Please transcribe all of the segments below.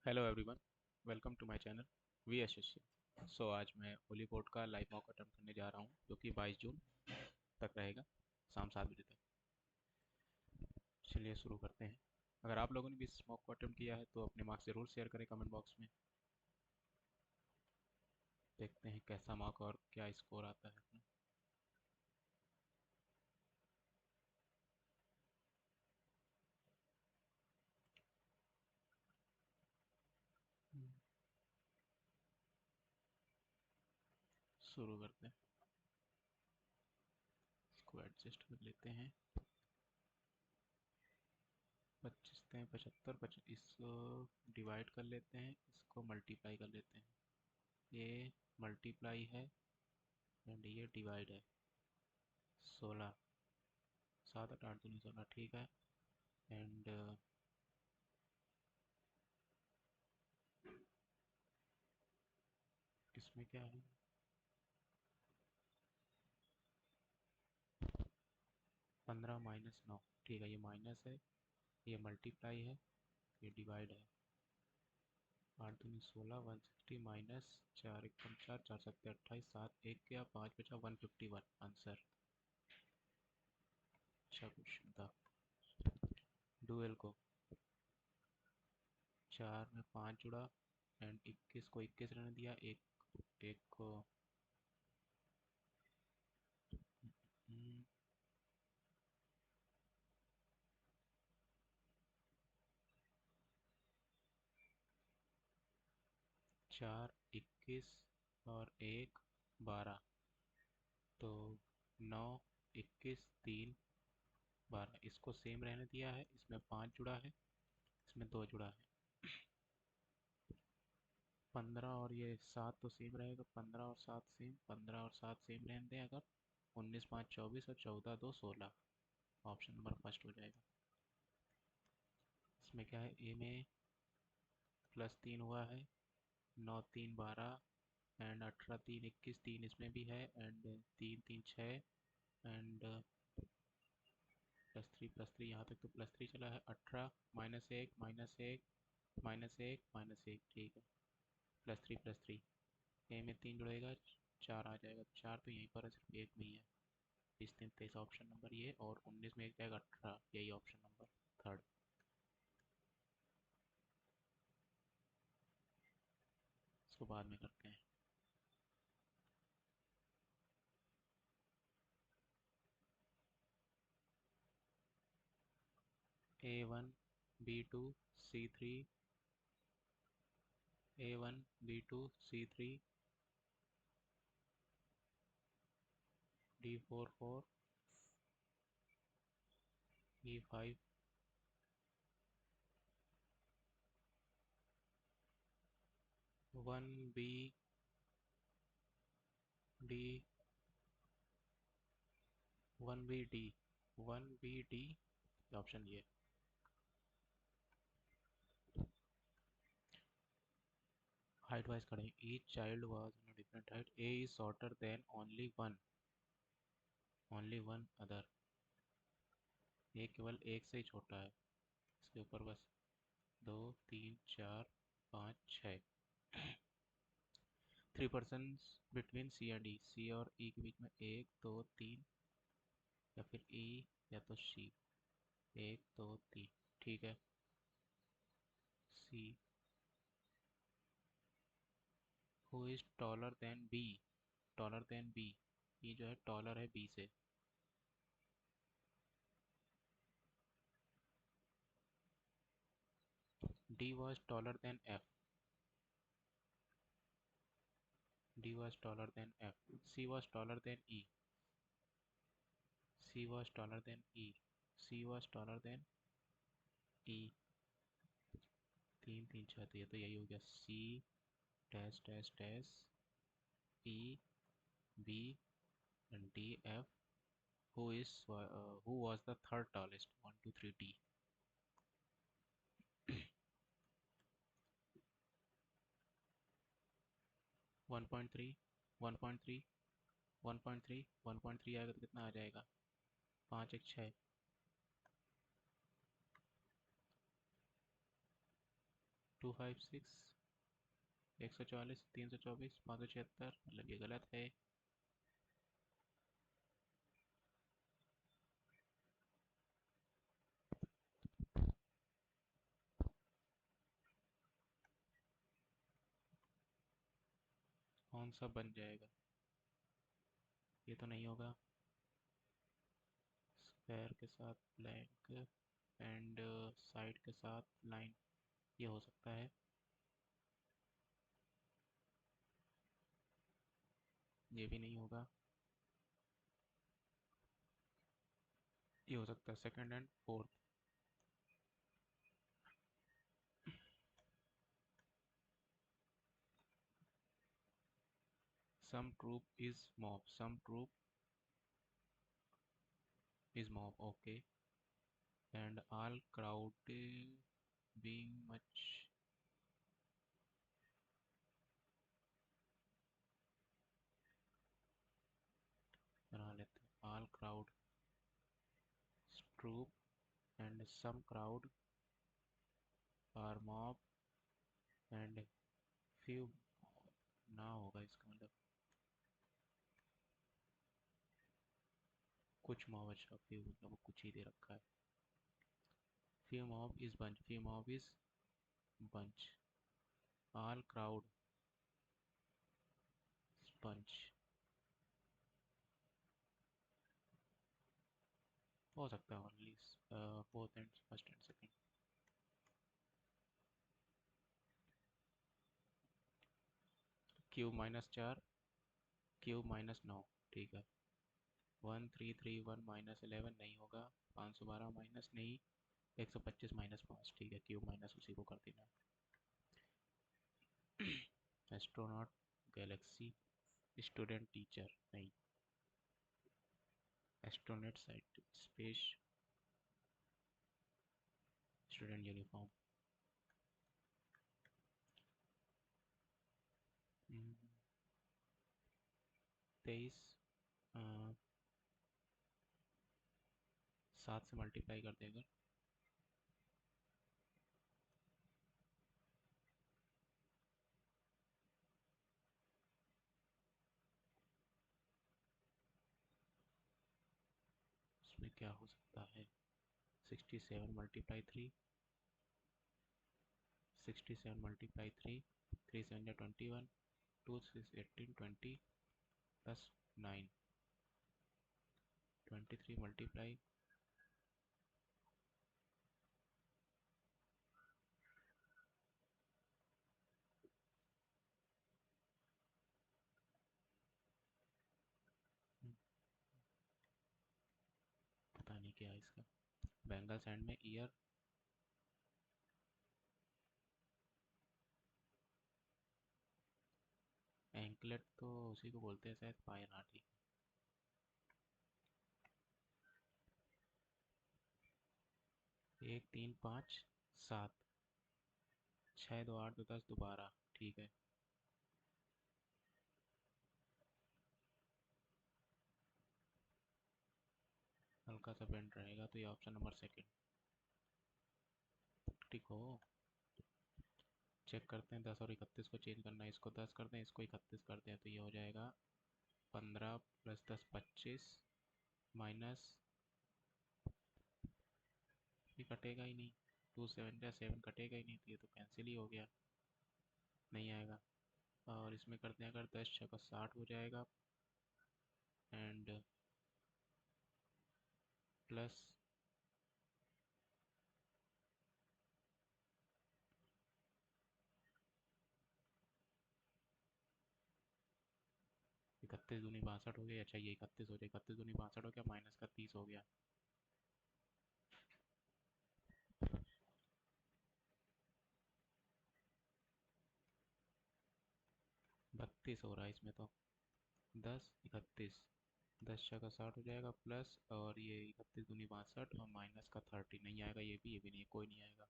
Hello everyone, welcome to my channel V associate. आज मैं Oliveboard का live mock attempt करने जा रहा हूँ जो कि 22 जून तक रहेगा, शाम 7 बजे तक। चलिए शुरू करते हैं। अगर आप लोगों ने भी इस मॉक को अटेम्प्ट किया है तो अपने मार्क्स ज़रूर शेयर करें कमेंट बॉक्स में। देखते हैं कैसा मॉक और क्या स्कोर आता है अपना। शुरू करते हैं, इसको एडजस्ट कर लेते हैं। 25 थे 75, इसको डिवाइड कर लेते हैं, इसको मल्टीप्लाई कर लेते हैं। ये मल्टीप्लाई है एंड ये डिवाइड है। 16, 7 8 8 2 16, ठीक है। एंड इसमें क्या है, 15 माइनस 9, ठीक है। ये माइनस है, ये मल्टीप्लाई है, ये डिवाइड है। 8 दूनी 16, 160 माइनस 4 एक 4, 4 सत्ते 28, 7 एक गया 5 बचा 151 आंसर। अच्छा क्वेश्चन था। डुअल को 4 में 5 जुड़ा एंड 21 को 21 रहने दिया, एक एक को 4 21 और एक 12, तो 9 21 3 12। इसको सेम रहने दिया है, इसमें 5 जुड़ा है, इसमें 2 जुड़ा है। 15 और ये 7 तो सेम रहेगा, 15 और 7 सेम, 15 और 7 सेम रहने दें अगर। 19 5 24 और 14 2 16, ऑप्शन नंबर फर्स्ट हो जाएगा। इसमें क्या है, ए में +3 हुआ है, 9 3 12 एंड 18 3 21, 3 इसमें भी है एंड 3 3 6 एंड +3 यहाँ तक तो +3 चला है। 18 -1 -1 -1 -1, ठीक है। +3 ए में 3 जुड़ेगा, 4 आ जाएगा, 4 तो यहीं पर है, सिर्फ एक में ही है। 20 3 23, ऑप्शन नंबर ये, और 19 में एक जाएगा 18, यही ऑप्शन नंबर थर्ड। इसको बाद में करते हैं। A1 B2 C3, A1 B2 C3 D4 4 E5 1B D 1B D 1B D, option ये। हाइट वाइज करें, each child was in different height, A is shorter than only one other. ये केवल एक से ही छोटा है, इसके ऊपर बस 2 3 4 5 6। 3 पर्सन्स बिटवीन सी एंड ई, सी और ई के बीच में 1 2 3, या फिर ई या तो सी, 1 2 3, ठीक है। C, who is taller than B, taller than B, ये जो है टॉलर है बी से। D was taller than F, D was taller than F. C was taller than E, C was taller than E, C was taller than E. 3 3 6, तो ये तो यही हो गया, C dash dash dash E B and D F. Who was the third tallest, 1 2 3 D। 1.3 1.3 1.3 1.3 आएगा तो कितना आ जाएगा, 5 1 6, 2 256, 140, 324, 576, मतलब ये गलत है। कौन सा बन जाएगा? ये तो नहीं होगा। स्क्वायर के साथ ब्लैंक एंड साइड के साथ लाइन, ये हो सकता है। ये भी नहीं होगा। ये हो सकता है second and fourth. Some troop is mob. Some troop is mob. Okay. And all crowd being much. बना लेते हैं. All crowd troop and some crowd are mob and few ना होगा इसका मतलब कुछ mob. अच्छा few मतलब वो कुछ ही दे रखा है. Few mob is bunch. Few mob is bunch. All crowd is bunch. हो सकता है only fourth and first and second. Cube -4 cube -9 ठीक है. 1331 -11 नहीं होगा. 512 माइनस नहीं. 125 -5 ठीक है. क्यूब माइनस उसी को कर देना. एस्ट्रोनॉट गैलेक्सी स्टूडेंट टीचर नहीं. Astronaut site space student uniform. 23 7 से मल्टीप्लाई कर देगा. उसमें क्या हो सकता है? 67 मल्टीप्लाई 3. 67 मल्टीप्लाई 3. 3 7 21. 2 6 18 20 प्लस 9. 23 मल्टीप्लाई. पता नहीं क्या है इसका. बेंगल सैंड में ईयर. एंकलेट तो उसी को बोलते हैं शायद. पायर. हाँ ठीक. 1 3 5 7 6 2 8 2 10 2 12 ठीक है. हल्का सा बेंड रहेगा तो ये ऑप्शन नंबर सेकंड ठीक हो. चेक करते हैं. 10 और 31 को चेंज करना है. इसको 10 कर दें, इसको 31 कर दें तो ये हो जाएगा 15 + 10 25 माइनस. ये कटेगा ही नहीं. 2 7 या 7 कटेगा ही नहीं तो ये तो कैंसिल ही हो गया. नहीं आएगा. और इसमें करते हैं अगर 10 6 60 हो जाएगा. एंड प्लस 31 दूनी 62 हो गया. अच्छा ये 31 हो जाए. 31 दूनी 62 हो गया. माइनस का 30 हो गया. 32 हो रहा है इसमें तो. 10 31. 10 6 60 हो जाएगा. प्लस और ये 31 दूनी 62 और माइनस का 30 नहीं आएगा. ये भी नहीं. कोई नहीं आएगा.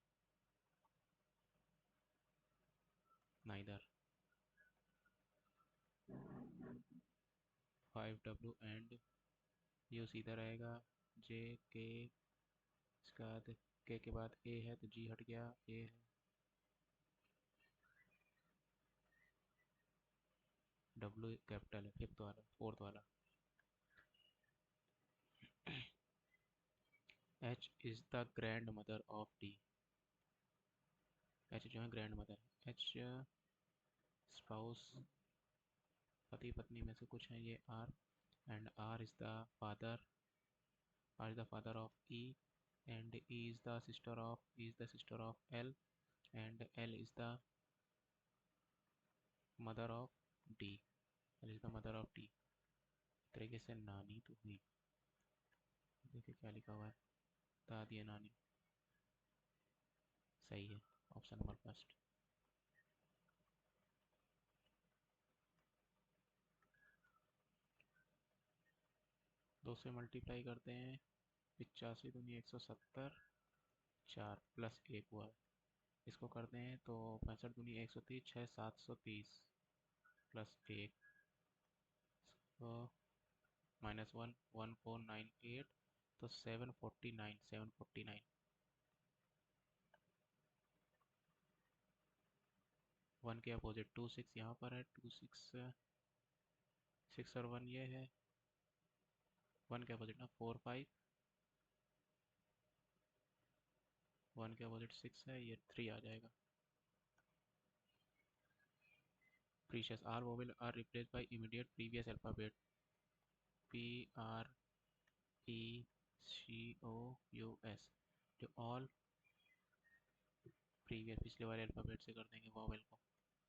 ना इधर. 5W एंड ये सीधा रहेगा. जे के इसके बाद के बाद ए है तो जी हट गया. ए है डब्ल्यू कैपिटल है, फिफ्थ वाला, फोर्थ वाला। H is the grand mother of D. H जो है ग्रैंड मदर, एच स्पाउस, पति पत्नी में से कुछ है ये R, and R is the father, R is the father of E, and E is the sister of, E is the sister of L, and L is the mother of D, L is the mother of D. तरीके से नानी तो हुई, देखिए क्या लिखा हुआ है, दादी है नानी, सही है ऑप्शन नंबर फर्स्ट। 2 से मल्टीप्लाई करते हैं, 85 दूनी 170, 4 प्लस 1 हुआ है। इसको करते हैं तो 65 दूनी 130, 6 730 प्लस 1, तो -1 1498, तो 749, 749। 1 के अपोजिट 26 यहाँ पर है, 26 6 और 1 ये है, 1 के अपोजिट ना 4 5, 1 के अपोजिट 6 है, ये 3 आ जाएगा। Precious are vowel are replace by immediate previous alphabet, P R E C O U S, जो ऑल प्रीवियस पिछले वाले अल्फ़ाबेट से कर देंगे वोवेल को,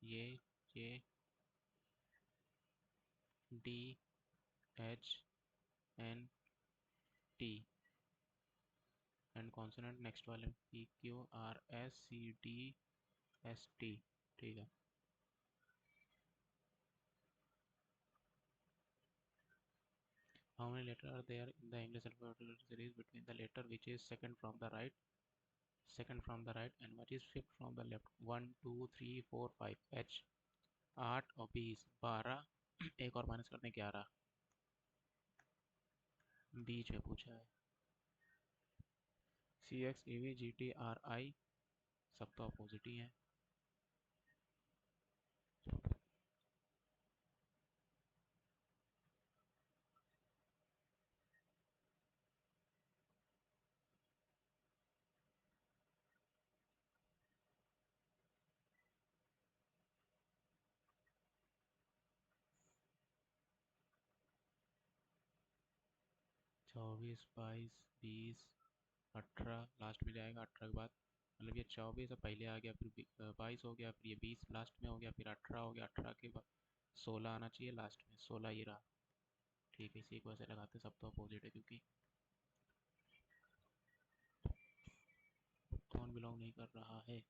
ये D H N T, and consonant next वाले P Q R S C D S T, ठीक है। How many letters are there in the English alphabetical series between the letter which is second from the right, and what is fifth from the left? 1 2 3 4 5, H 8 और 20 12, एक और minus करते हैं 11, बीच में पूछा है। C X A V G T R I, सब तो अपोजिट ही हैं। चौबीस 22 20 18 लास्ट में जाएगा, 18 के बाद मतलब ये 24 पहले आ गया, फिर 22 हो गया, फिर ये 20 लास्ट में हो गया, फिर 18 हो गया, 18 के बाद 16 आना चाहिए लास्ट में, 16 ये रहा। ठीक है, इसी को ऐसे लगाते, सब तो अपोजिट है क्योंकि कौन बिलोंग नहीं कर रहा है।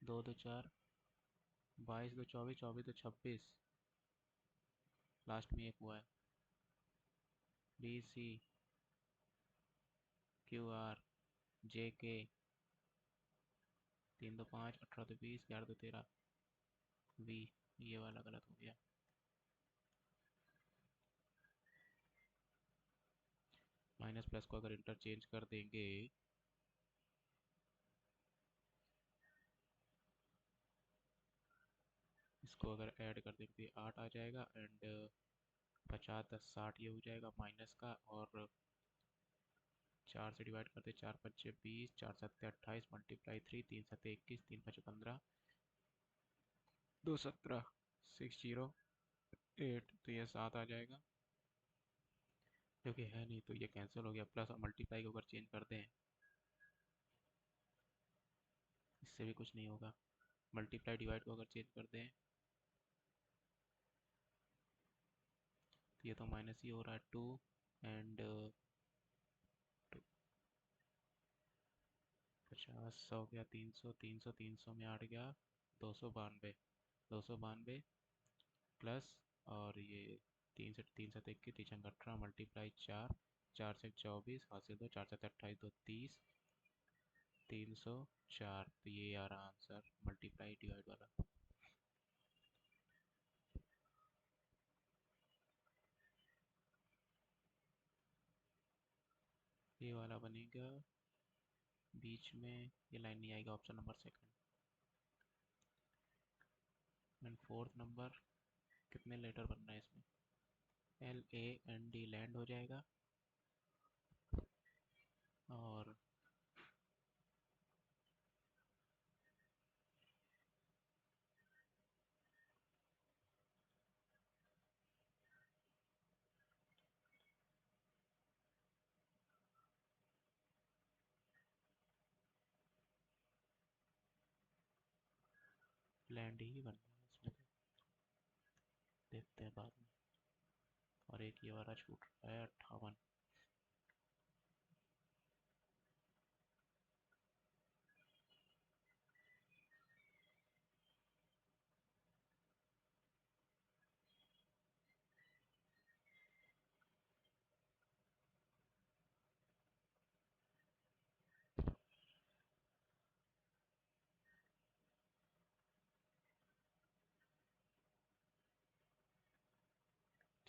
2 2 4, 22 2 24, 24 2 26, लास्ट में एक हुआ है, B C Q R J K, 3 2 5, 18 2 20, 11 2 13, we, ये वाला गलत हो गया। माइनस प्लस को अगर इंटरचेंज कर देंगे, इसको अगर ऐड कर देंगे 8 आ जाएगा, एंड 50 10 60 ये हो जाएगा माइनस का, और 4 से डिवाइड करते, 4 5 20, 4 7 28, मल्टीप्लाई 3, 3 7 21, 3 5 15, 2 17, 608, तो ये 7 आ जाएगा, क्योंकि है नहीं तो ये कैंसिल हो गया। प्लस और मल्टीप्लाई को अगर चेंज करते हैं, इससे भी कुछ नहीं होगा। मल्टीप्लाई डिवाइड को अगर चेंज करते हैं तो ये तो माइनस ही हो रहा है, 2 एंड 50 100 गया, 300 300 300 में 8 गया, 292, 292 प्लस, और ये 3 से 3 7 21, 3 18, मल्टीप्लाई 4, 4 से 24 हासिल 2, 4 से 28 2 30, 304, तो ये आ रहा आंसर मल्टीप्लाई डिवाइड वाला। ये वाला बनेगा, बीच में ये लाइन नहीं आएगा, option number second. And fourth number कितने लेटर बनना है इसमें, LAND लैंड हो जाएगा। और लैंड ही बनना है इसमें, तो देखते हैं बाद में। और एक ये वाला छूट रहा है 58।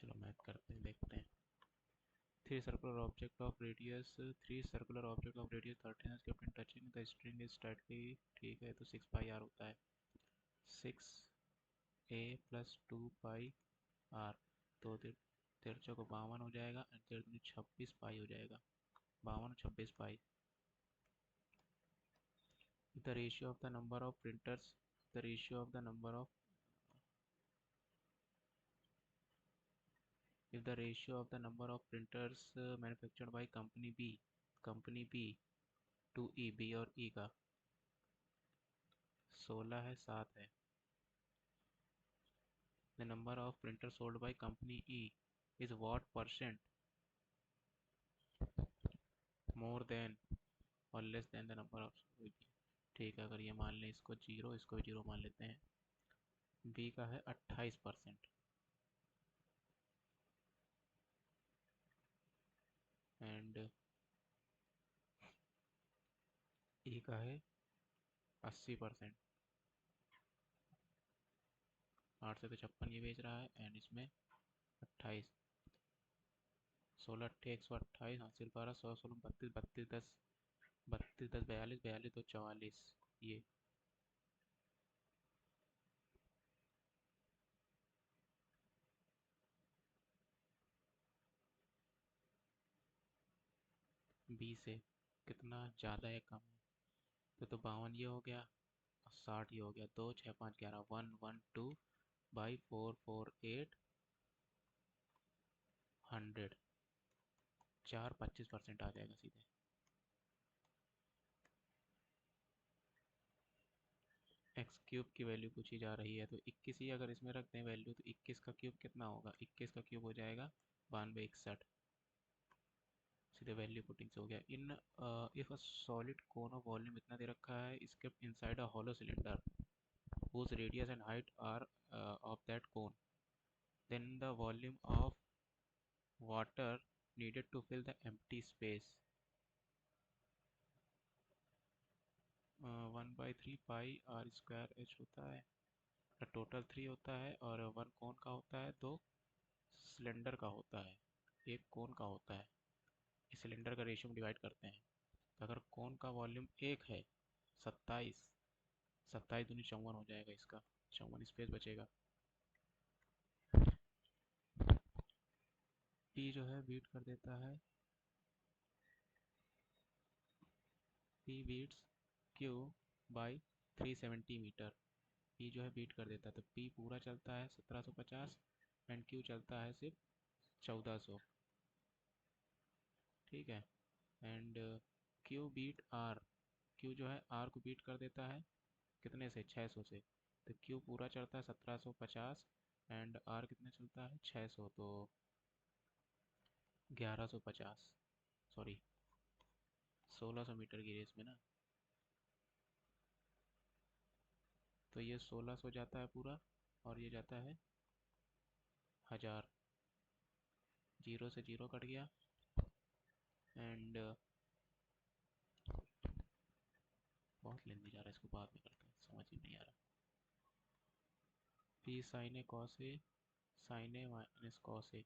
चलो मैथ करते हैं, देखते हैं। Three circular object of radius 13 is kept in touching the string is tightly, ठीक है, तो 6 pi r होता है, 6a plus 2 pi r, तो 13 को 52 हो जाएगा, एंड 26 पाई हो जाएगा, 52 26 पाई। the ratio of the number of printers the ratio of the number of if the ratio of the number of printers manufactured by company B to B और E का 16 है 7 है, the number of printers sold by company E is what percent more than or less than the number of, ठीक है, अगर ये मान लें इसको जीरो, इसको भी जीरो मान लेते हैं। बी का है 28% एंड ई का है 80%। 8 से तो 56 ये बेच रहा है, एंड इसमें 28, 16 अट्ठे 128, हासिल 12, 100 16 32 32 10 32 10 42 42 तो 44, ये बी से कितना ज़्यादा है कम है, तो 52 ये हो गया, 60 ये हो गया, 2 6 5 11 112 बाई 448 100, 4 25% आ जाएगा सीधे। एक्स क्यूब की वैल्यू पूछी जा रही है, तो 21 ही अगर इसमें रख दें वैल्यू, तो 21 का क्यूब कितना होगा, 21 का क्यूब हो जाएगा 9261, सीधे वैल्यू पुटिंग से हो गया। In if a solid cone of volume इतना दे रखा है, इसके inside a hollow cylinder whose radius and height are of that cone, then the volume of water needed to fill the empty space 1/3 pi r² होता है, total 3 होता है, और 1 कोन का होता है, 2 सिलेंडर का होता है, 1 कोन का होता है। इस सिलेंडर का रेशियो में डिवाइड करते हैं, तो अगर कोन का वॉल्यूम 1 है, 27, 27 दूनी 54 हो जाएगा, इसका 54 स्पेस बचेगा। पी जो है बीट कर देता है, P beats Q by 370 metre, P जो है बीट कर देता है, तो पी पूरा चलता है 1750 एंड क्यू चलता है सिर्फ 1400, ठीक है। And Q beat R, Q जो है आर को बीट कर देता है कितने से, 600 से, तो क्यू पूरा चलता है 1750 एंड आर कितने चलता है 600, तो 1150, सॉरी 1600 मीटर की रेस में ना, तो ये 1600 जाता है पूरा, और ये जाता है 1000, जीरो से जीरो कट गया, एंड बहुत लेंदी जा रहा है, इसको बाद में करते हैं, समझ ही नहीं आ रहा। P sign A cos A, sign A minus cos A,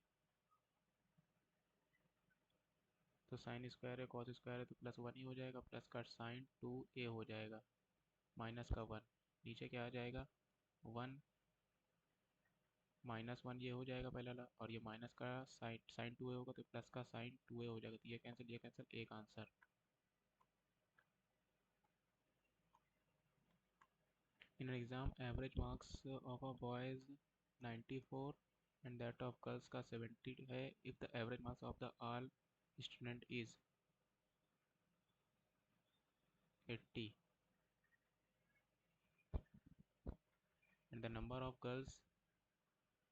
तो साइन स्क्वायर है कॉस स्क्वायर है, तो प्लस 1 ही हो जाएगा, प्लस का साइन 2a हो जाएगा, माइनस का 1, नीचे क्या आ जाएगा 1 -1 ये हो जाएगा पहला वाला, और ये माइनस का साइन साइन 2a होगा तो प्लस का साइन 2a हो जाएगा, तो ये कैंसिल एक answer. In exam average marks of a boys 94 and that of girls का 70 है। If the average marks of the all student is 80 and the number of girls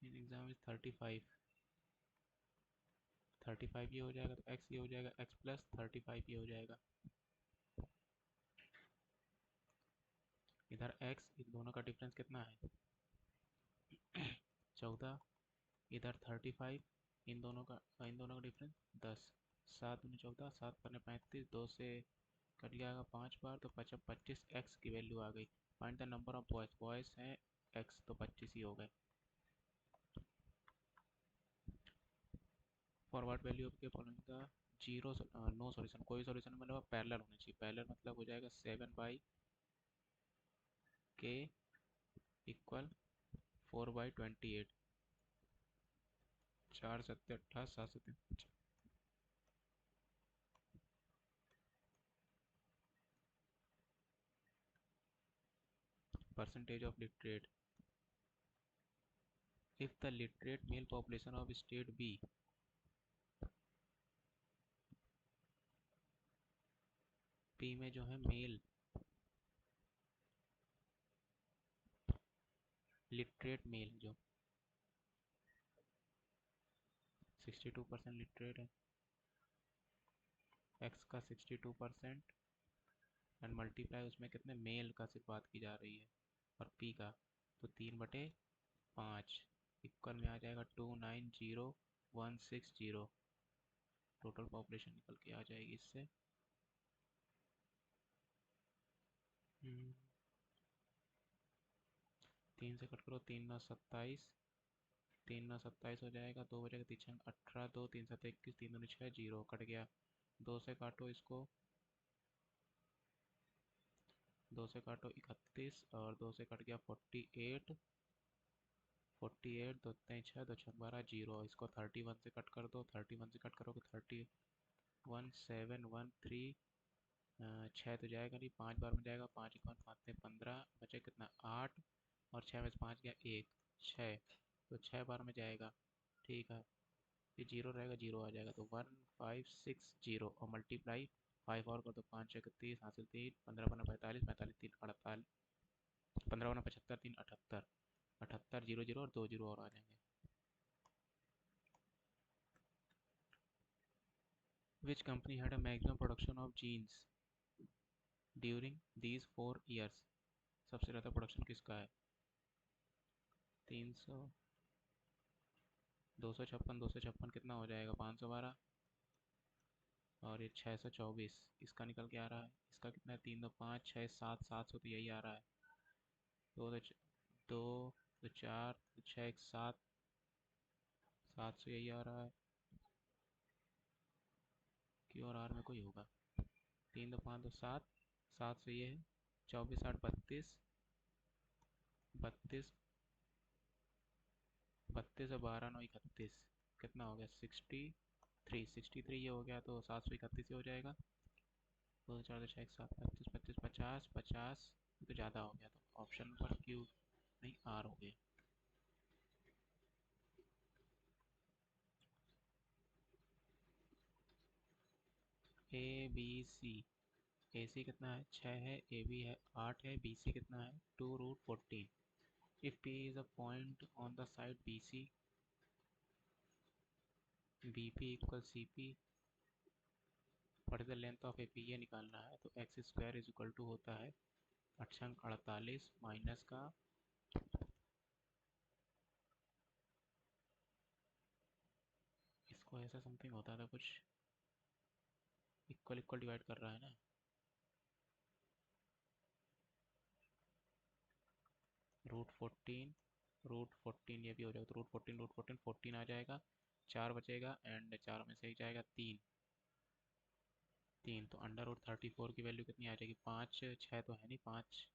in exam is 35 ये हो जाएगा, तो x ये हो जाएगा, x प्लस 35 ये हो जाएगा। इधर x इन दोनों का डिफरेंस कितना है 14, इधर 35, इन दोनों का डिफरेंस 10। 7 दूनी 14, 7 पन्ने 35, 2 से कट जाएगा 5 बार तो 25 x की वैल्यू आ गई। Find the number of boys, boys हैं x तो 25 ही हो गए। Forward value of K following the zero no solution, कोई सॉल्यूशन मतलब पैरेलल होना चाहिए। पैरेलल मतलब हो जाएगा 7/k equal 4/28, 4 7 28 7 7 percentage of literate। if the literate male population of state B P में जो है मेल लिटरेट मेल जो 62% लिटरेट है, x का 62% एंड मल्टीप्लाई उसमें कितने मेल का सिर्फ बात की जा रही है और p का, तो 3/5 इक्वल में आ जाएगा 290,160। टोटल पॉपुलेशन निकल के आ जाएगी इससे 3 से कट करो, 3×9 = 27, 3×9 = 27 हो जाएगा, 2 बजेगा 3 18, 2 3 7 21, 3 दूनी 6, 0 कट गया। 2 से काटो इसको, 2 से काटो 31 और 2 से कट गया 48, 48 2 3 6 2 6 12 0। इसको 31 से कट कर दो, 31 से कट करोगे 31 7 1 3, 6 तो जाएगा नहीं, 5 बार में जाएगा, 5 1 5 से 15 बचे कितना 8, और 6 में से 5 गया 1 6, तो 6 बार में जाएगा। ठीक है, ये 0 रहेगा, 0 आ जाएगा, तो 1560 और मल्टीप्लाई 5 और कर दो, 5 6 30 हासिल 3, 15 15 45, 45 3 48, 15 15 75 3 78, 78 0 0 और 2 0 और आ जाएंगे। Which company had a maximum production of jeans during these 4 years? सबसे ज़्यादा प्रोडक्शन किसका है 300, 256 कितना हो जाएगा 512, और ये 624 इसका निकल के आ रहा है। इसका कितना है 3 2 5 6 7 700, तो यही आ रहा है। 2 2 2 4 6 1 7 700 यही आ रहा है। क्यू और आर में कोई होगा। 3 2 5 2 7 700 ये है। 24 8 32 32 32 और 12 9 31 कितना हो गया 63 ये हो गया, तो 731 हो जाएगा। 2 4 2 6 1 7 35 35 50 50 तो ज़्यादा हो गया, तो ऑप्शन पर क्यू नहीं आर हो गया। ए बी सी, ए सी कितना है 6 है, ए बी है 8 है, बी सी कितना है 2√14। If P is a point on the side B C, B P equal C P, what is the length of A P ये निकालना है। तो X square is equal to होता है 48 माइनस का इसको ऐसा समथिंग होता था कुछ, इक्वल इक्वल डिवाइड कर रहा है ना, √14 ये भी हो जाएगा, तो √14 14 आ जाएगा, 4 बचेगा एंड 4 में से ही जाएगा 3 3, तो अंडर√34 की वैल्यू कितनी आ जाएगी 5 6 तो है नहीं 5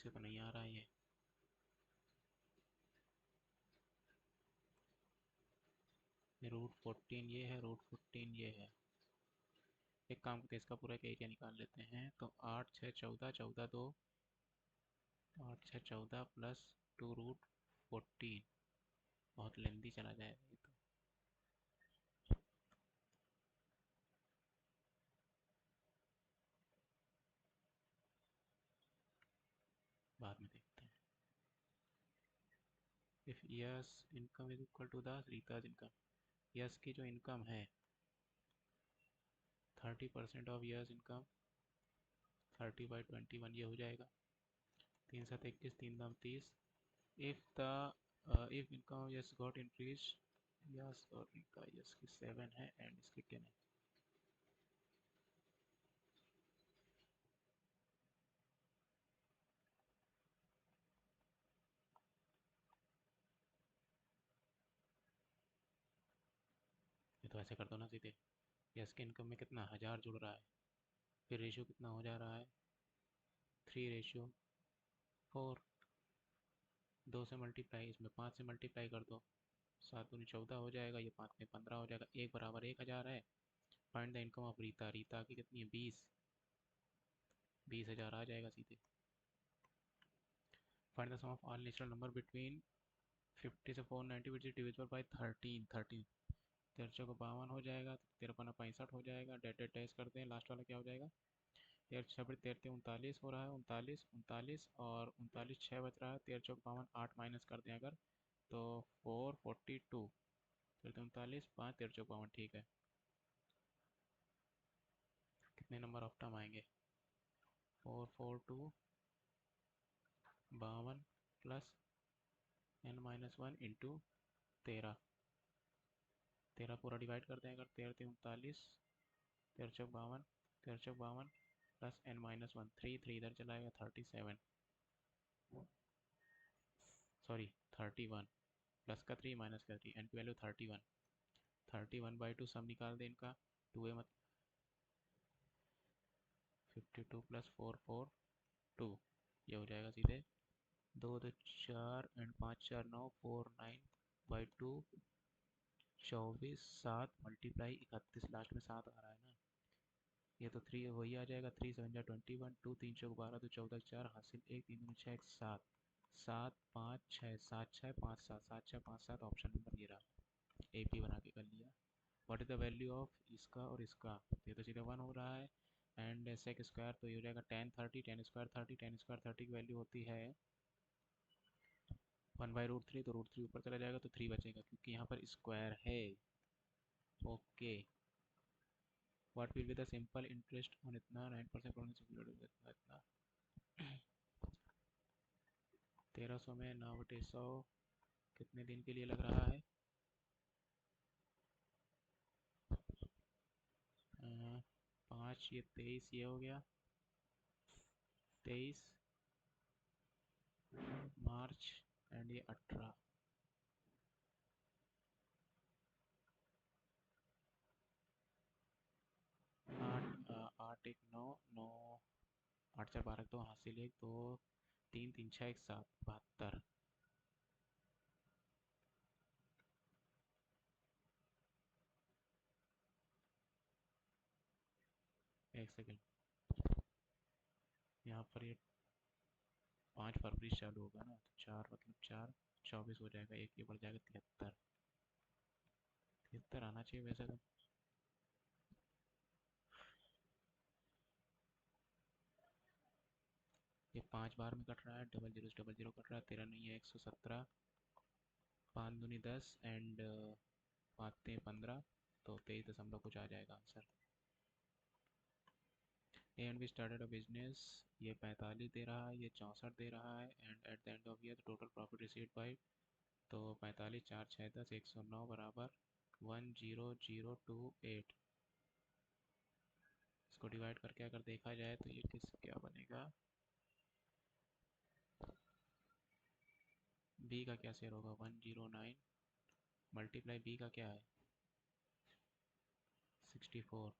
से तो नहीं आ रहा है ये रूट 14 ये है, रूट 14 ये है। एक काम करते इसका पूरा का एरिया निकाल लेते हैं। तो 8 6 14, 14 2, 8 6 14 प्लस 2√14। बहुत लेंदी चला जाएगा ये तो, बाद में देखते हैं। If yes income is equal to the रीताज इनकम, यस की जो इनकम है 30% ऑफ यस इनकम 30/21 ये हो जाएगा। 3 7 21, 3 दाम 30। If the if income yes got increase, yes और रीता यस की 7 है एंड इसकी 10 है। ये तो ऐसे कर दो ना सीधे, यस के इनकम में कितना 1000 जुड़ रहा है, फिर रेशियो कितना हो जा रहा है 3:4। 2 से मल्टीप्लाई, इसमें 5 से मल्टीप्लाई कर दो, 7 दूनी 14 हो जाएगा, ये 5 में 15 हो जाएगा, एक बराबर 1000 है। Find the income of Rita, Rita की कितनी है 20,000 आ जाएगा सीधे। Find the sum of all natural number between 50 से 490 विच इज डिविजिबल बाई 13। 13 को 52 हो जाएगा, 13×5 65 हो जाएगा। डेट टेस्ट करते हैं, लास्ट वाला क्या हो जाएगा, 13×6 39 हो रहा है, 39 और 39 6 बच रहा है, 13×52 8 माइनस कर दें अगर तो 442। 39 5 13×52 ठीक है। कितने नंबर ऑफ टर्म आएंगे 442 52 प्लस n-1 इंटू 13। 13 पूरा डिवाइड कर दें अगर 13×39 13×52 13×52 प्लस n-1 3 इधर चलाएगा 37, सॉरी 31 प्लस का 3 माइनस का 3, एन की वैल्यू 31। 31/2 सब निकाल दें इनका, 2 मत 52 प्लस 442 ये हो जाएगा सीधे 2 2 4 एंड 5 4 9 4 9/2 24 7 मल्टीप्लाई 31, लास्ट में 7 आ रहा है ना, ये तो 3 वही आ जाएगा। 3 7 21, 2 3 चौक 12, 2 14 4 हासिल 1 3 दूनी 6 1 7 7 5 6 7 6 5 7 7 6 5 7, ऑप्शन नंबर ये रहा, ए पी बना के कर लिया। What is the value of इसका और इसका, ये तो सीधे 1 हो रहा है। एंड सेक स्क्वायर तो ये हो जाएगा 10 30, 10 स्क्वायर 30, 10 स्क्वायर 30 की वैल्यू होती है 1/√3, तो √3 ऊपर चला जाएगा तो 3 बचेगा क्योंकि यहाँ पर स्क्वायर है। Okay, what will be the simple interest on इतना 9% इतना 1300 में 9/100 कितने दिन के लिए लग रहा है, 5 ये 23 ये हो गया 23 मार्च एंड ये 18, 8 1 9 9 8 4 12 2 हासिल 1 2 3 3 6 1 7 72। एक सेकेंड, यहाँ पर ये 5 फरवरी चालू होगा ना, तो 4 मतलब 4 24 हो जाएगा, एक ये बढ़ जाएगा 73। 73 आना चाहिए वैसे तो। ये 5 बार में कट रहा है, double zero double zero cut रहा है, 13 नहीं है 117, 5 दूनी 10 एंड 5 15, तो 23 कुछ आ जाएगा answer. A and be started a business, ये 45 दे रहा है, ये 64 दे रहा है, and at the end of year total profit received by, तो 45 4 6 10 109 बराबर 10028। इसको डिवाइड करके अगर देखा जाए तो ये किस क्या बनेगा, बी का क्या शेयर होगा 109 मल्टीप्लाई बी का क्या है 64,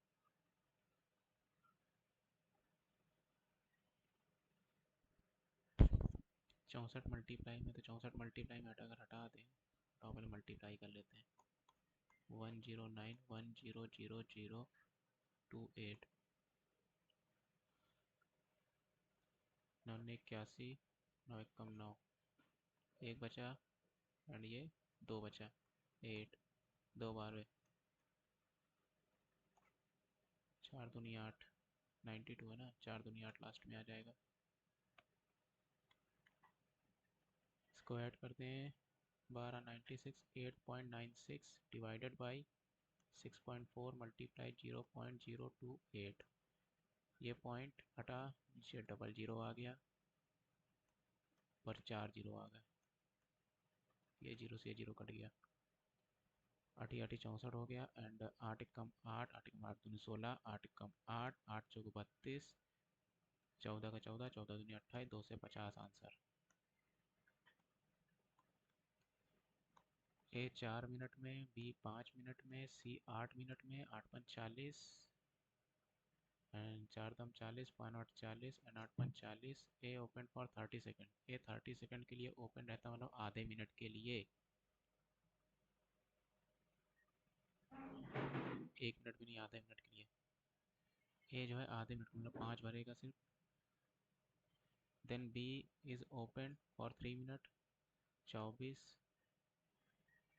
64 मल्टीप्लाई में, तो 64 मल्टीप्लाई में अगर हटा दें तो पहले मल्टीप्लाई कर लेते हैं। 109100028, 9 81, 9 कम 9, एक बचा एंड ये 2 बचा, 8, 2 12, 4 दूनी 8, 92 है ना, 4 दूनी 8 लास्ट में आ जाएगा। इसको ऐड करते हैं, 12 96, 8.96 डिवाइडेड बाई 6.4 मल्टीप्लाई 0.028, ये पॉइंट हटा, नीचे डबल जीरो आ गया पर 4 जीरो आ गए, ये जीरो से ये जीरो कट गया, 8 8 64 हो गया एंड 8 कम 8, 8 कम 8 दूनी 16, 8 कम 8, 8 चौक 32, 14 का 14, 14 दूनी 28, 2 से 50 आंसर। ए 4 मिनट में, बी 5 मिनट में, सी 8 मिनट में, 8 5 40 एंड 4 दम 40, 5 8 40 and 8 5 40। A open for 30 second, A 30 second के लिए ओपन रहता है, मतलब आधे मिनट के लिए, 1 मिनट भी नहीं, आधे मिनट के लिए। ए जो है आधे मिनट मतलब 5 भरेगा सिर्फ। Then B is open for 3 minute, 24,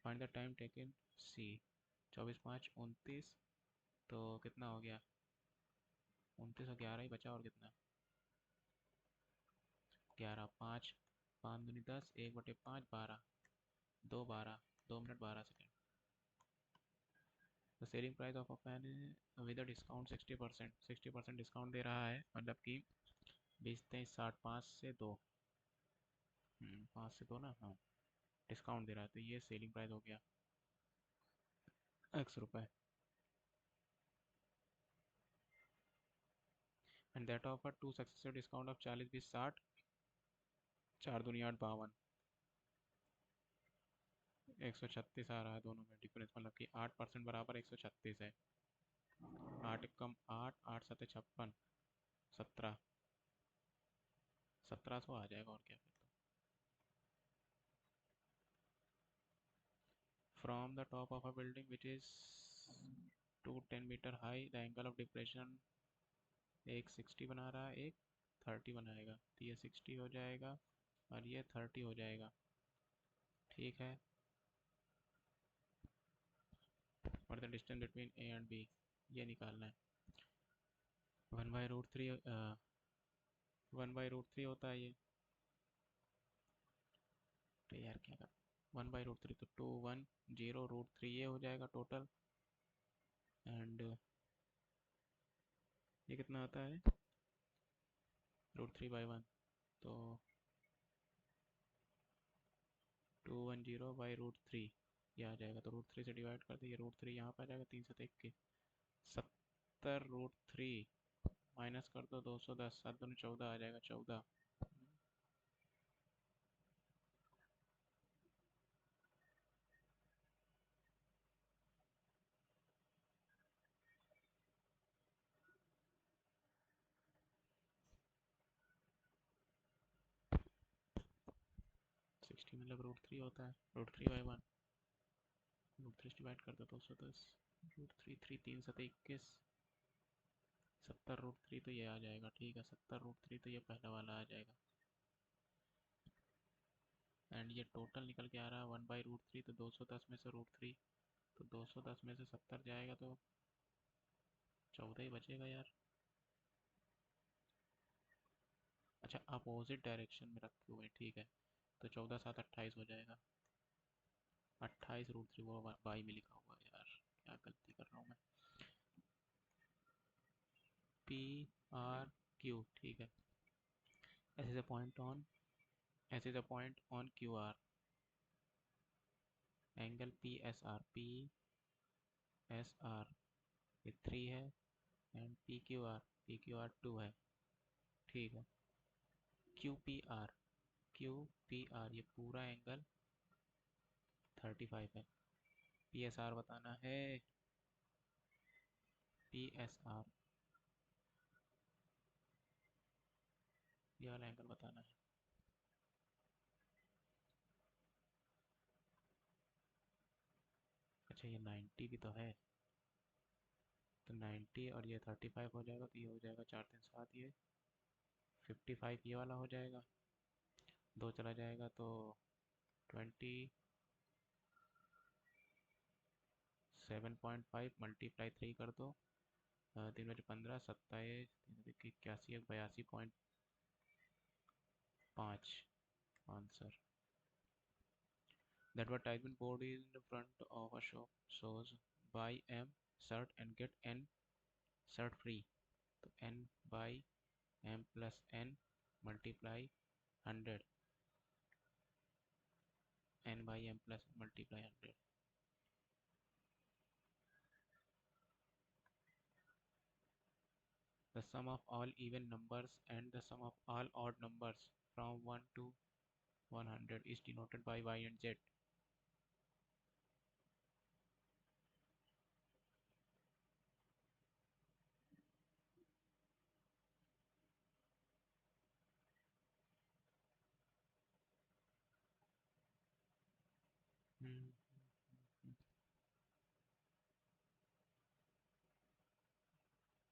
find the time taken. C 24 5 29, तो कितना हो गया, 29 और 11 ही बचा, और कितना, 11, 5 5 दूनी 10, 1/5 12, 2 12, 2 minute 12 second. The selling price of a fan with discount 60%, 60% discount दे रहा है, मतलब कि 20 23 60, 5 से 2, 5 से 2 ना, हाँ डिस्काउंट दे रहा है, तो ये सेलिंग प्राइस हो गया x रुपए। And that offer 2 successive discount of 40 20 60, 4 दूनी 8 52, 136 आ रहा है दोनों में डिफरेंस, मतलब कि 8% बराबर 136 है। 8 कम 8, 8 7 56, 17, 1700 आ जाएगा, और क्या फिर तो। From the top of a building which is 210 metre high, the angle of depression, एक 60 बना रहा है, एक 30 बनाएगा, तो ये 60 हो जाएगा और ये 30 हो जाएगा, ठीक है। और the distance between A and B, ये निकालना है। 1/√3, 1/√3 होता है ये, तो यार क्या कर, 1/√3 तो 2 1 0 √3 ये हो जाएगा टोटल, एंड ये कितना आता है, √3/1, तो 210/√3 ये आ जाएगा, तो √3 से डिवाइड कर दिए, √3 यहाँ पर आ जाएगा, 3 7 21, 70√3 माइनस कर दो 210, 7 दूनी 14 आ जाएगा, 14। 60 मतलब √3 होता है, √3/1, √3 डिवाइड कर दो 210, √3 3 3 7 21, 70√3 तो ये आ जाएगा, ठीक है, 70√3 तो ये पहला वाला आ जाएगा। एंड ये टोटल निकल के आ रहा है 1/√3, तो 210 में से √3, तो 210 में से 70 जाएगा तो 14 ही बचेगा यार। अच्छा अपोजिट डायरेक्शन में रखे हुए, ठीक है, तो 14 7 28 हो जाएगा, 28√3 वो बाई में लिखा हुआ है यार, क्या गलती कर रहा हूँ मैं। PRQ, ठीक है, ऐसे इज अ पॉइंट ऑन, ऐसे is a point on QR, angle PSR ये 3 है, एंड PQR 2 है, ठीक है। QPR ये पूरा एंगल 35 है, PSR बताना है, PSR ये वाला एंगल बताना है। 90 भी तो है, तो 90 और ये 35 हो जाएगा, तो ये हो जाएगा 4 3 7, ये 55 ये वाला हो जाएगा, 2 चला जाएगा तो 27.5 मल्टीप्लाई 3 कर दो, 3 बजे 15, 27, 81, 82.5 answer. The advertisement board is in the front of a shop, shows buy M shirt and get N shirt free. तो N by M plus N multiply 100, N by M plus multiply 100. The sum of all even numbers and the sum of all odd numbers from 1 to 100 is denoted by Y and Z.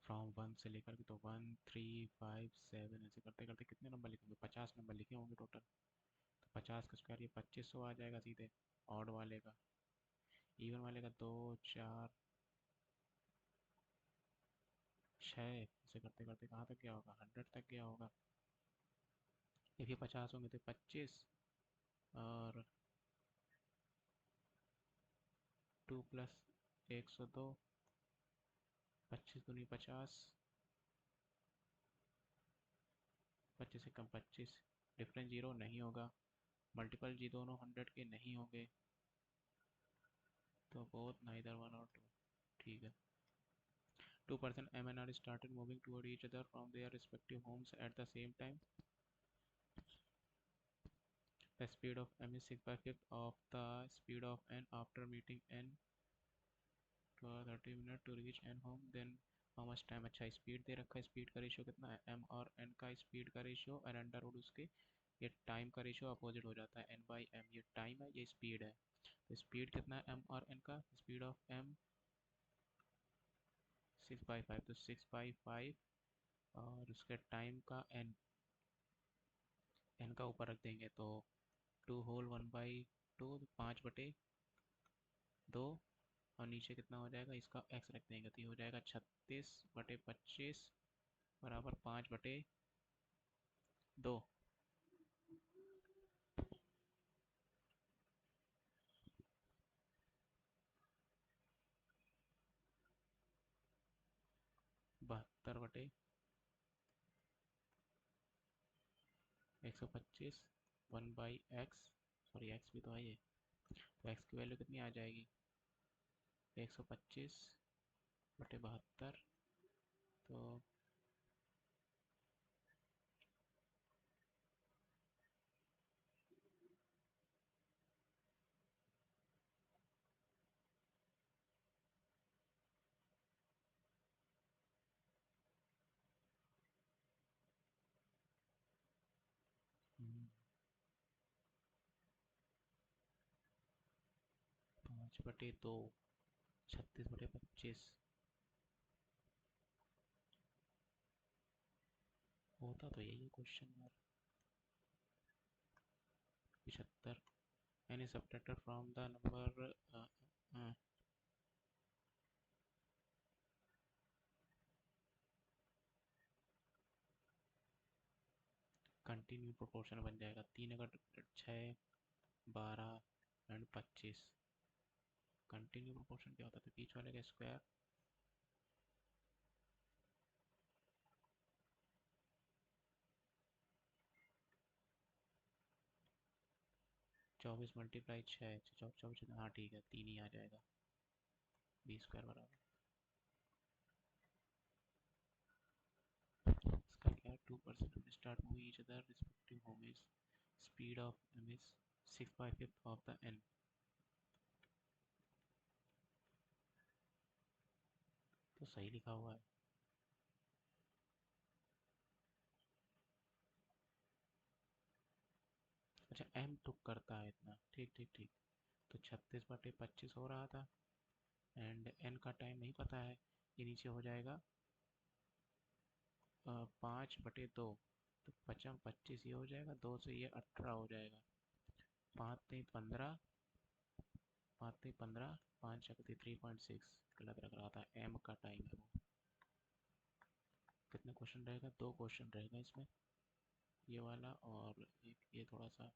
From 1 से लेकर के तो 1 3 5 7 ऐसे करते करते कितने number लिखेंगे, 50 number लिखे होंगे टोटल। तो 50 का स्क्वायर ये 2500 आ जाएगा सीधे, ऑड वाले का। इवन वाले का 2 4 6 ऐसे करते करते कहाँ तक गया होगा, 100 तक गया होगा। ये भी 50 होंगे तो 25 और 2 प्लस 102, 25 दूनी 50, 25 से कम 25, डिफरेंस जीरो नहीं होगा, मल्टीपल जी दोनों 100 के नहीं होंगे, तो बोथ नाइदर 1 और 2, ठीक है। Two person M and R started moving toward each other from their respective homes at the same time. The speed of M is 6 by 5th of the speed of N. After meeting N for 30 minutes to reach N home, then how much time? अच्छा speed दे रखा है, speed का ratio कितना है, M और N का speed का ratio और अंडर रूट उसके ये टाइम का रेशियो अपोजिट हो जाता है, N बाई M, ये टाइम है ये स्पीड है। तो स्पीड कितना है M और N का, स्पीड ऑफ M 6/5, तो 6/5 और उसके टाइम का N का ऊपर रख देंगे तो 2 होल 1/2, 5/2, और नीचे कितना हो जाएगा इसका x रख देंगे तो ये हो जाएगा 36/25 बराबर 5/2। 72/125 1/x, सॉरी x भी तो है ये, तो x की वैल्यू कितनी आ जाएगी 125/72, तो हम्म, 5/2, 36/25 होता तो यही है क्वेश्चन यार। 75 any subtracted from the number continue proportion बन जाएगा, 3 अगर 6 12 एंड 25, कंटिन्यू प्रोपोर्शन क्या होता है, तो बीच वाले का स्क्वायर, 24 मल्टीप्लाई 6, 24, हाँ ठीक है 3 ही आ जाएगा, बी स्क्वायर बराबर इसका क्या, 2% start move each other respective home is speed of M is 6/5 of the N, तो सही लिखा हुआ है। अच्छा एम टुक करता है इतना, ठीक ठीक ठीक, तो 36/25 हो रहा था, एंड n का टाइम नहीं पता है, ये नीचे हो जाएगा 5/2, तो 55 ये हो जाएगा, 2 से ये 18 हो जाएगा, 5×3 = 15, 5×3 = 15, 5×3 = 3.6, गलत रख रहा था, m का टाइम है वो। कितने क्वेश्चन रहेगा? 2 क्वेश्चन रहेगा इसमें, ये वाला और एक ये थोड़ा सा।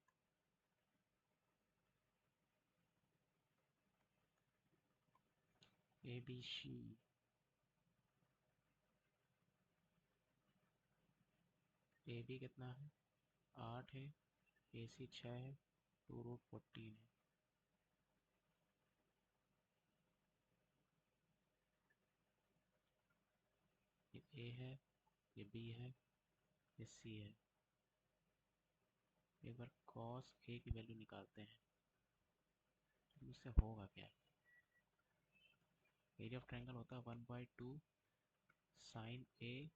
A B C, A B कितना है? 8 है, ए सी 6 है, 2√14 है। ये ए है, ये बी है, ये सी है। एक बार cos ए की वैल्यू निकालते हैं, इससे होगा क्या? एरिया ऑफ ट्रायंगल होता है 1/2 साइन ए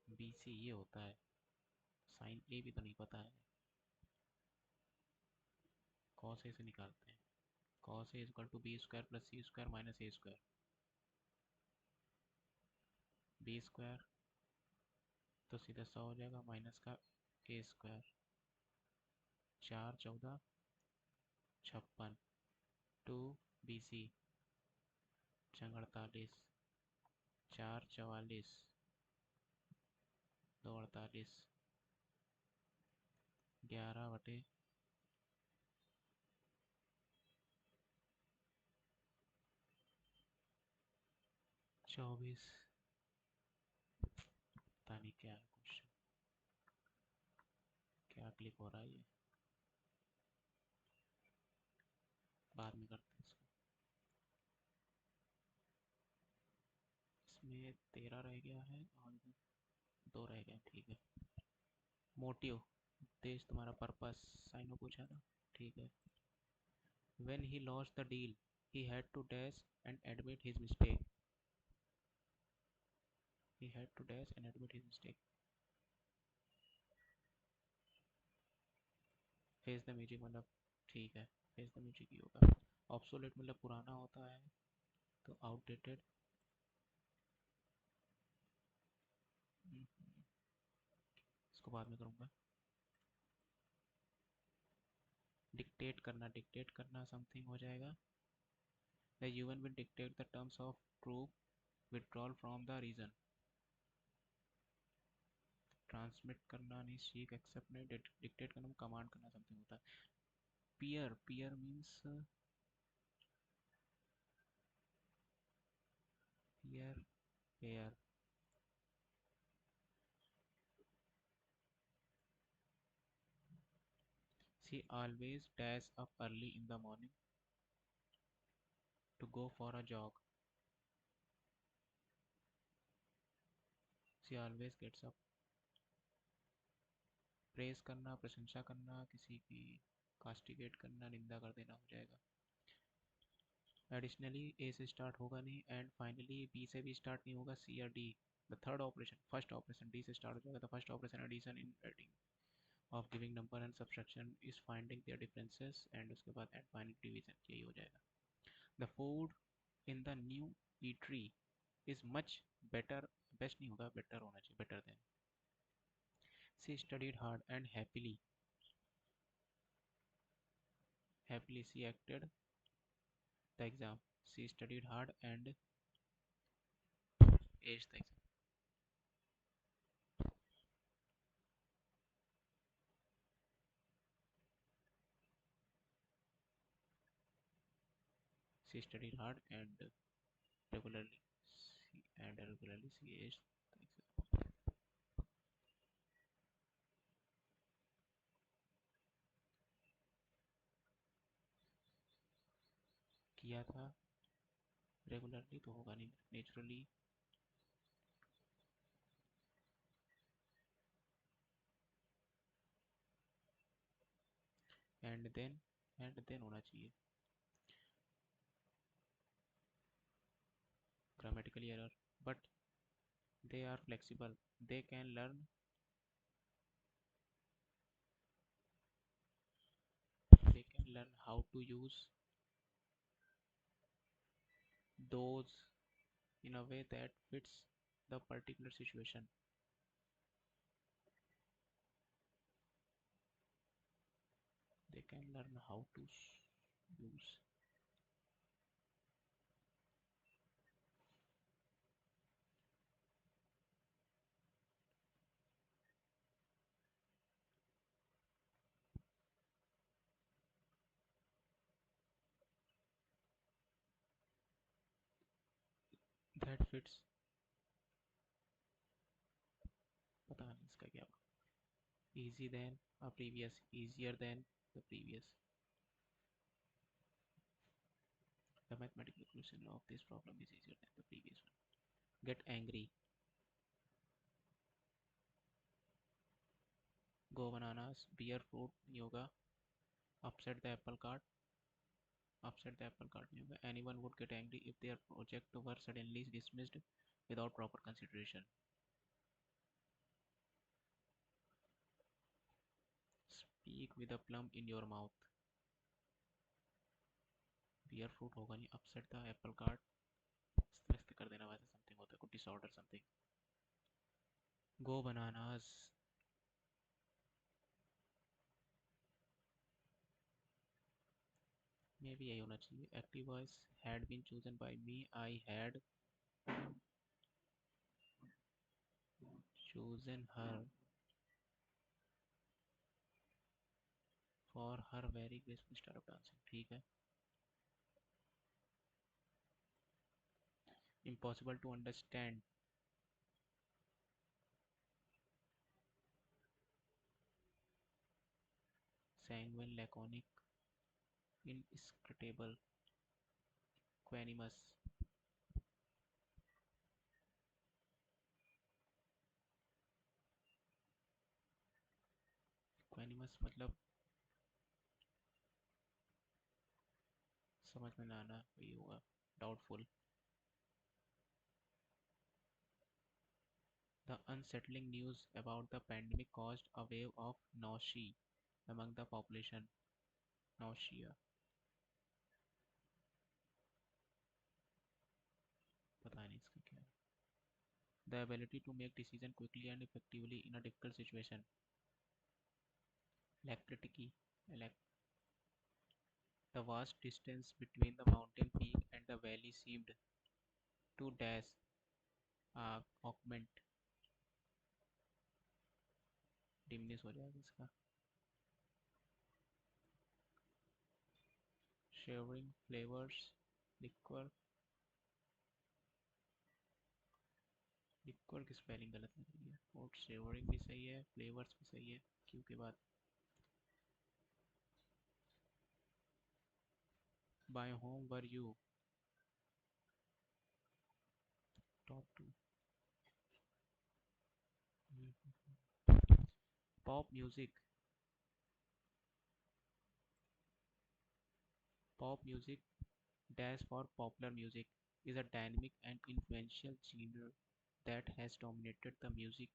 बी सी, ये होता है। साइन ए भी तो नहीं पता है, cos ए से निकालते हैं। cos ए = b² + c² - a², b² तो सीधा 100 हो जाएगा, माइनस का a², 4×14 = 56, 2 बी सी 48, 4×44 2×48, 11/24, पता नहीं क्या है क्वेश्चन, क्या क्लिक हो रहा है ये, बाद में करते हैं इसको। इसमें 13 रह गया है और 2 रह गए, ठीक है। मोटिव, उद्देश्य, तुम्हारा पर्पस, साइनो पूछा था, ठीक है। When he lost the deal, he had to dash and admit his mistake. He had to dash and admit his mistake. Face the music मतलब ठीक है, face the music ही होगा। Obsolete मतलब पुराना होता है, तो outdated। इसको बाद में करूँगा। डिक्टेट करना समथिंग हो जाएगा। The UN will dictate the terms of troop withdrawal from the region. Transmit करना नहीं, सीक एक्सेप्ट नहीं, डिक्टेट करना कमांड करना समथिंग होता है। Peer means peer pair. She always dash up early in the morning to go for a jog. She always gets up. Press करना, प्रशंसा करना, किसी की कास्टिगेट करना, निंदा कर देना हो जाएगा। एडिशनली ए से स्टार्ट होगा नहीं, एंड फाइनली बी से भी स्टार्ट नहीं होगा, सी या D. The third operation, first operation D से स्टार्ट हो जाएगा, the first operation addition in adding of giving number and subtraction is finding their differences, and उसके बाद एंड फाइनल डिवीजन, यही हो जाएगा। The food in the new eatery is much better, best नहीं होगा, बेटर होना चाहिए, better than. She studied hard and happily she acted the exam. She studied hard and aced the exam. She studied hard and regularly she aced the exam. किया था, regularly तो होगा नहीं, naturally. And then होना चाहिए। Grammatically error, but they are flexible, they can learn, how to use those in a way that fits the particular situation. They can learn how to use. That fits. पता नहीं इसका क्या. Easy than a previous, easier than the previous. The mathematical solution of this problem is easier than the previous one. Get angry. Go bananas. Beer fruit yoga. Upset the apple cart. Upset the apple cart yoga. Anyone would get angry if their project were suddenly dismissed without proper consideration. Speak with a plum in your mouth. Beer fruit होगा नहीं. Upset the apple cart. stress कर देना वैसे something होता है. कुछ disorder something. Go bananas. मे भी यही होना चाहिए. Active voice had been chosen by me. I had chosen her for her very graceful style of dancing. ठीक है. Impossible to understand. Sanguine, laconic, inscrutable, quanimous. Quanimous मतलब समझ में ना आना वही होगा. Doubtful. The unsettling news about the pandemic caused a wave of nausea among the population. Nausea. पता नहीं इसका क्या है. The ability to make decision quickly and effectively in a difficult situation. Lacticity. The vast distance between the mountain peak and the valley seemed to dash, augment, diminish हो जाएगा इसका. Shivering flavors, liquor. Liquor की spelling गलत लग रही है. और शेवरिंग भी सही है, फ्लेवर्स भी सही है. क्यू के बाद by whom were you. Top two. Pop music. Pop music, dash for popular music, is a dynamic and influential genre that has dominated the music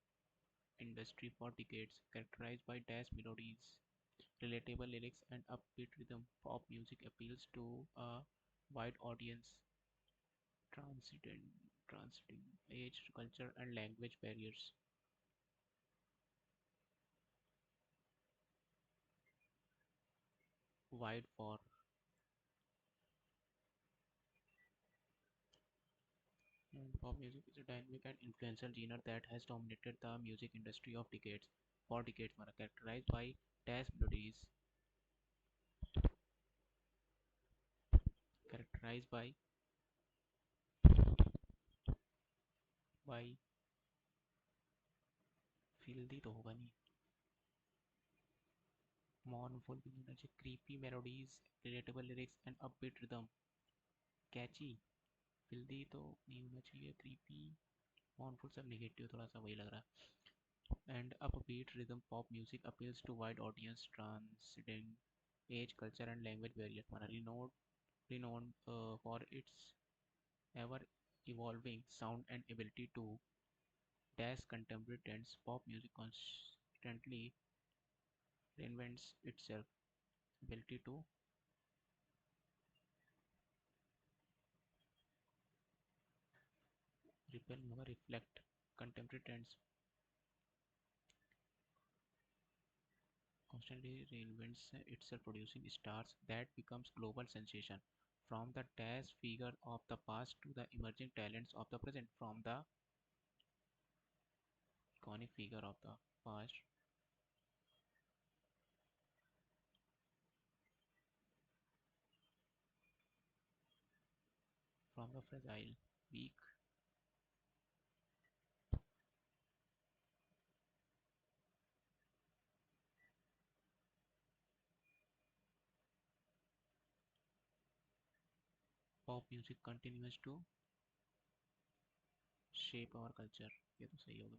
industry for decades, characterized by dash melodies, relatable lyrics, and upbeat rhythm. Pop music appeals to a wide audience, transcending age, culture, and language barriers. Wide for. Pop music is a dynamic and influential genre that has dominated the music industry of decades. For decades, characterized by dash melodies, characterized by filthy तो होगा नहीं. Mournful भी नहीं होना चाहिए. Creepy melodies, relatable lyrics, and upbeat rhythm. Catchy. Filthy तो नहीं होना चाहिए. Creepy, mournful सब negative थोड़ा सा वही लग रहा है. And upbeat rhythm. Pop music appeals to wide audience, transcending age, culture, and language barriers. Renowned for its ever evolving sound and ability to dash contemporary trends. Pop music constantly reinvents itself. Ability to repel नहीं होगा, reflect. Contemporary trends constantly reinvents itself, producing stars that becomes global sensation. From the dash figure of the past to the emerging talents of the present, from the iconic figure of the past, from the fragile, weak, pop music continues to shape our culture. ये तो सही होगा.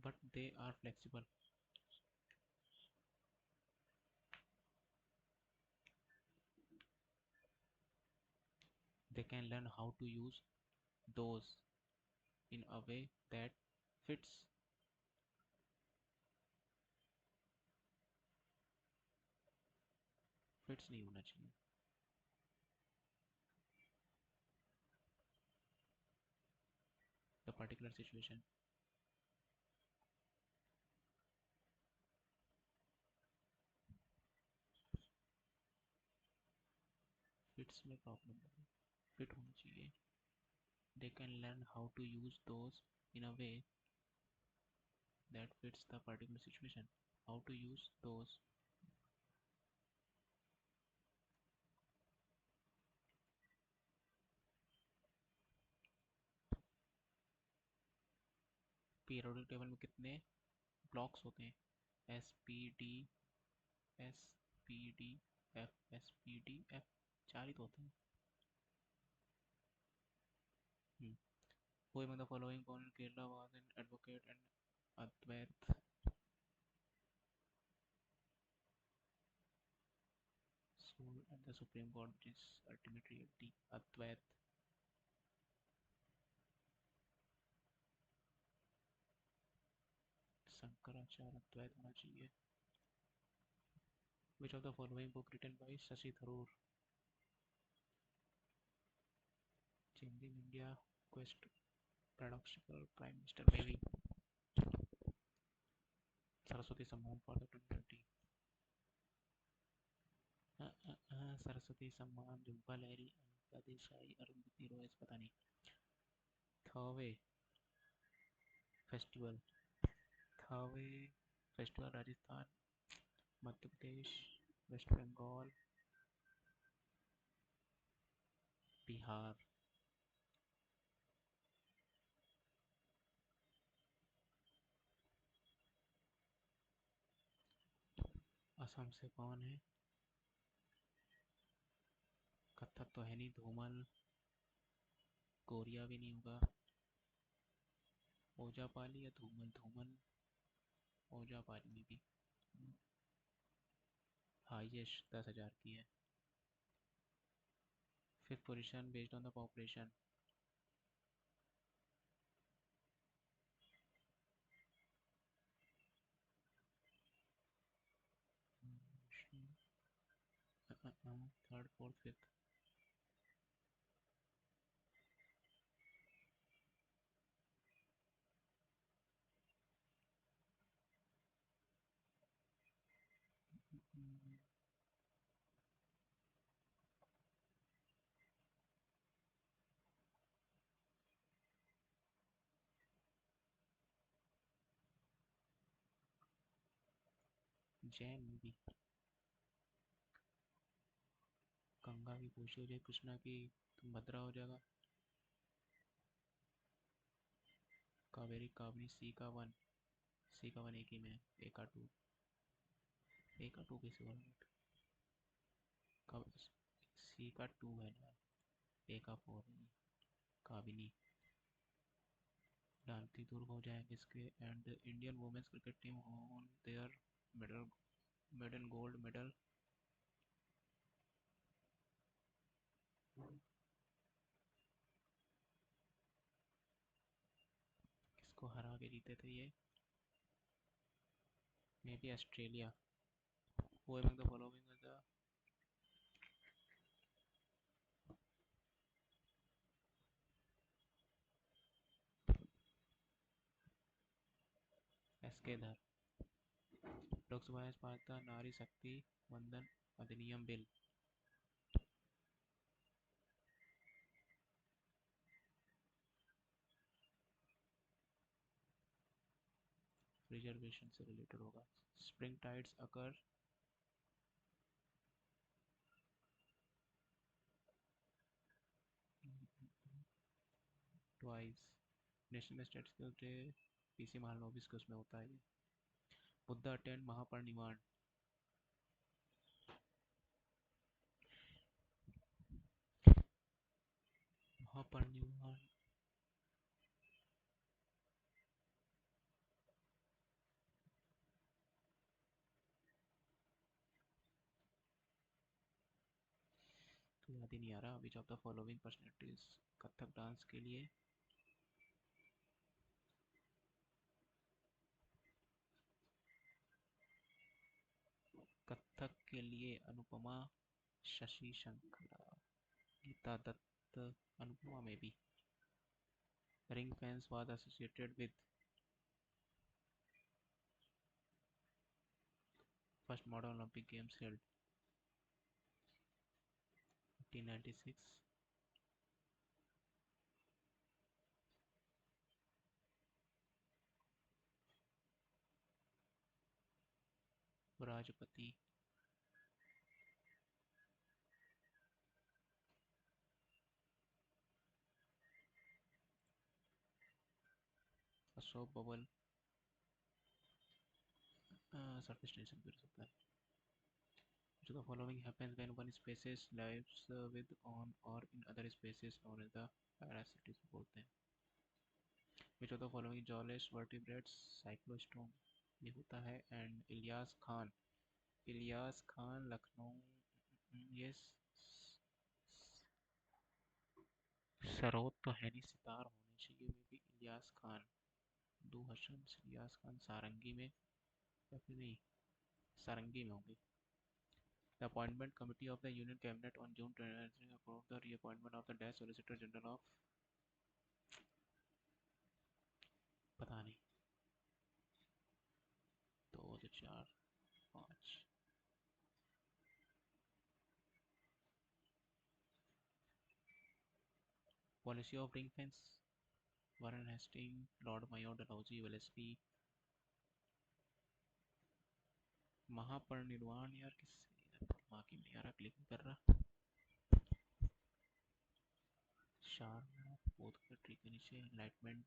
But they are flexible. They can learn how to use those in a way that fits fits नहीं होना चाहिए. The particular situation. Fits में problem है. Fit होना चाहिए. They can learn how to use those in a way that fits the particular situation. How to use those. Periodic table में कितने blocks होते हैं? S P D, S P D F, S P D F, 4 ही तो होते हैं. Who among the following born in Kerala was an advocate and Advait soul at the Supreme Court, which is ultimate reality? Advait Shankaracharya अद्वैत होना चाहिए. Which of the following book written by Shashi Tharoor? Changing India Quest, Paradoxical Prime Minister, maybe. Saraswati Samman for the 2020. Saraswati सम्मान, झुम्पा लहरी, अनिता देसाई, अरुंधति रॉय, पता नहीं. Thawe festival, Thawe festival Rajasthan, Madhya Pradesh, waste Bengal, Bihar. Assam से कौन है? कथक तो है नहीं. धूमल, कोरिया भी नहीं होगा. ओजापाली या धूमल? धूमल, ओजापाली में भी. हाईएस्ट 10,000 की है. Fifth position based on the population. Third, fourth, fifth. Jain में भी. गंगा की कोशी हो जाए, कृष्णा की तो भद्रा हो जाएगा. कावेरी, कावनी, सी का वन. सी का वन एक ही में. ए का टू. ए का टू कैसे होगा? सी का टू है ना. ए का फोर है. काबिनी. डांती दुर्ग हो जाएंगे इसके. And Indian women's cricket team on their medal, medal gold medal. किसको हरा के जीते थे ये? May be Australia. वो among the following is the किसके इधर? लोकसभा में पास था नारी शक्ति वंदन अधिनियम बिल। रिजर्वेशन से रिलेटेड होगा। Spring tides occur twice. National statistical day P C Mahalanobis के उसमें होता है ये। बुद्धा अटेंड महापरिनिर्वाण। महापरिनिर्वाण तो याद ही नहीं आ रहा। Which of the following personalities Kathak dance के लिए कथक के लिए अनुपमा शशि शंकरा गीता दत्त। अनुपमा में भी ring fence was associated with first model Olympic games held 1896। राष्ट्रपति अशोक बबल सरफेस टेंशन भी हो सकता है। So the following happens when one species lives with on or in other species known as the parasites बोलते हैं। Which of the following jawless vertebrates cyclostome ये होता है। एंड इलियास खान लखनऊ ये सरोद तो है नहीं, सितार होने चाहिए। मे भी इलियास खान दो हसन इलियास खान सारंगी में या फिर नहीं सारंगी में होंगे। The appointment committee of the Union Cabinet on June 20 approved the reappointment of the Desk Solicitor General of पता नहीं 2004-5। Policy of ring fence Warren Hasting Lord Mayo Dalhousie Wellesley. Mahaparinirvana यार किससे दिमाग ही नहीं आ रहा, क्लिक नहीं कर रहा। शारनाथ बोध का ट्री के नीचे एनलाइटमेंट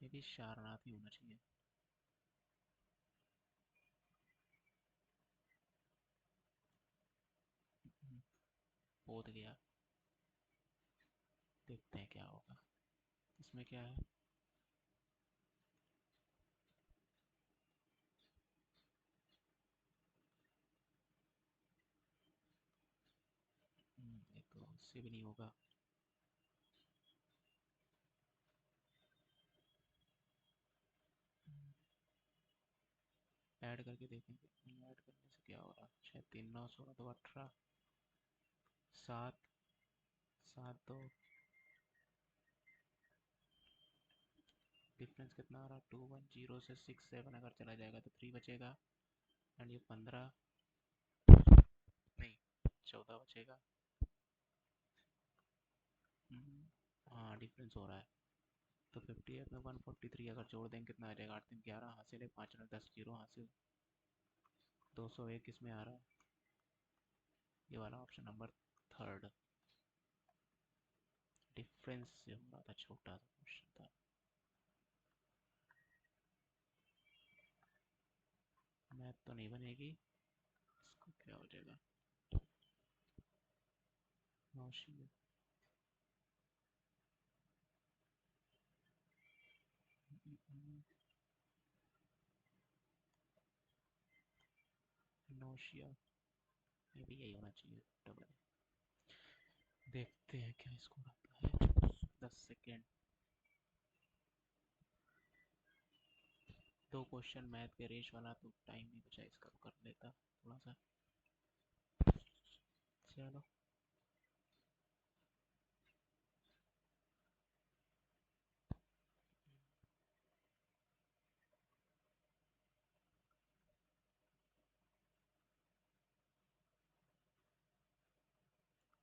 ये भी शारनाथ ही होना चाहिए। बोध गया, देखते हैं क्या होगा। इसमें क्या है? ये तो उससे भी नहीं होगा। ऐड करके देखेंगे। ऐड करने से क्या हो रहा? 6 3 9 16 तो 18 7 7 2 डिफरेंस कितना आ रहा? 2 1 0 से 6 7 अगर चला जाएगा तो 3 बचेगा। एंड ये 15 नहीं 14 बचेगा। हाँ डिफरेंस हो रहा है। तो 58 में 143 अगर जोड़ देंगे कितना आ जाएगा? 8 3 11 हासिल है, 5 9 10 0 हासिल। 201 किसमें आ रहा है? ये वाला ऑप्शन नंबर 3 डिफरेंस से हो रहा था, छोटा सा क्वेश्चन था। मैथ तो नहीं बनेगी, इसको क्या हो जाएगा? नौशिया नौशिया ये भी यही होना चाहिए डबल। देखते हैं क्या स्कोर आता है। 10 सेकेंड। 2 क्वेश्चन मैथ के रेश वाला तो टाइम नहीं बचा, इसका तो कर लेता थोड़ा सा। चलो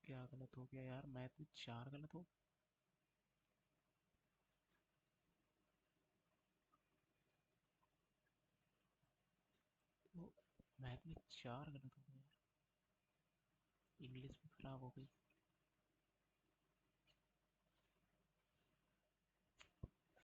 क्या गलत हो गया यार, मैथ में 4 गलत हो। तो मैथ में 4 गलत हो गया यार, इंग्लिश भी खराब हो गई।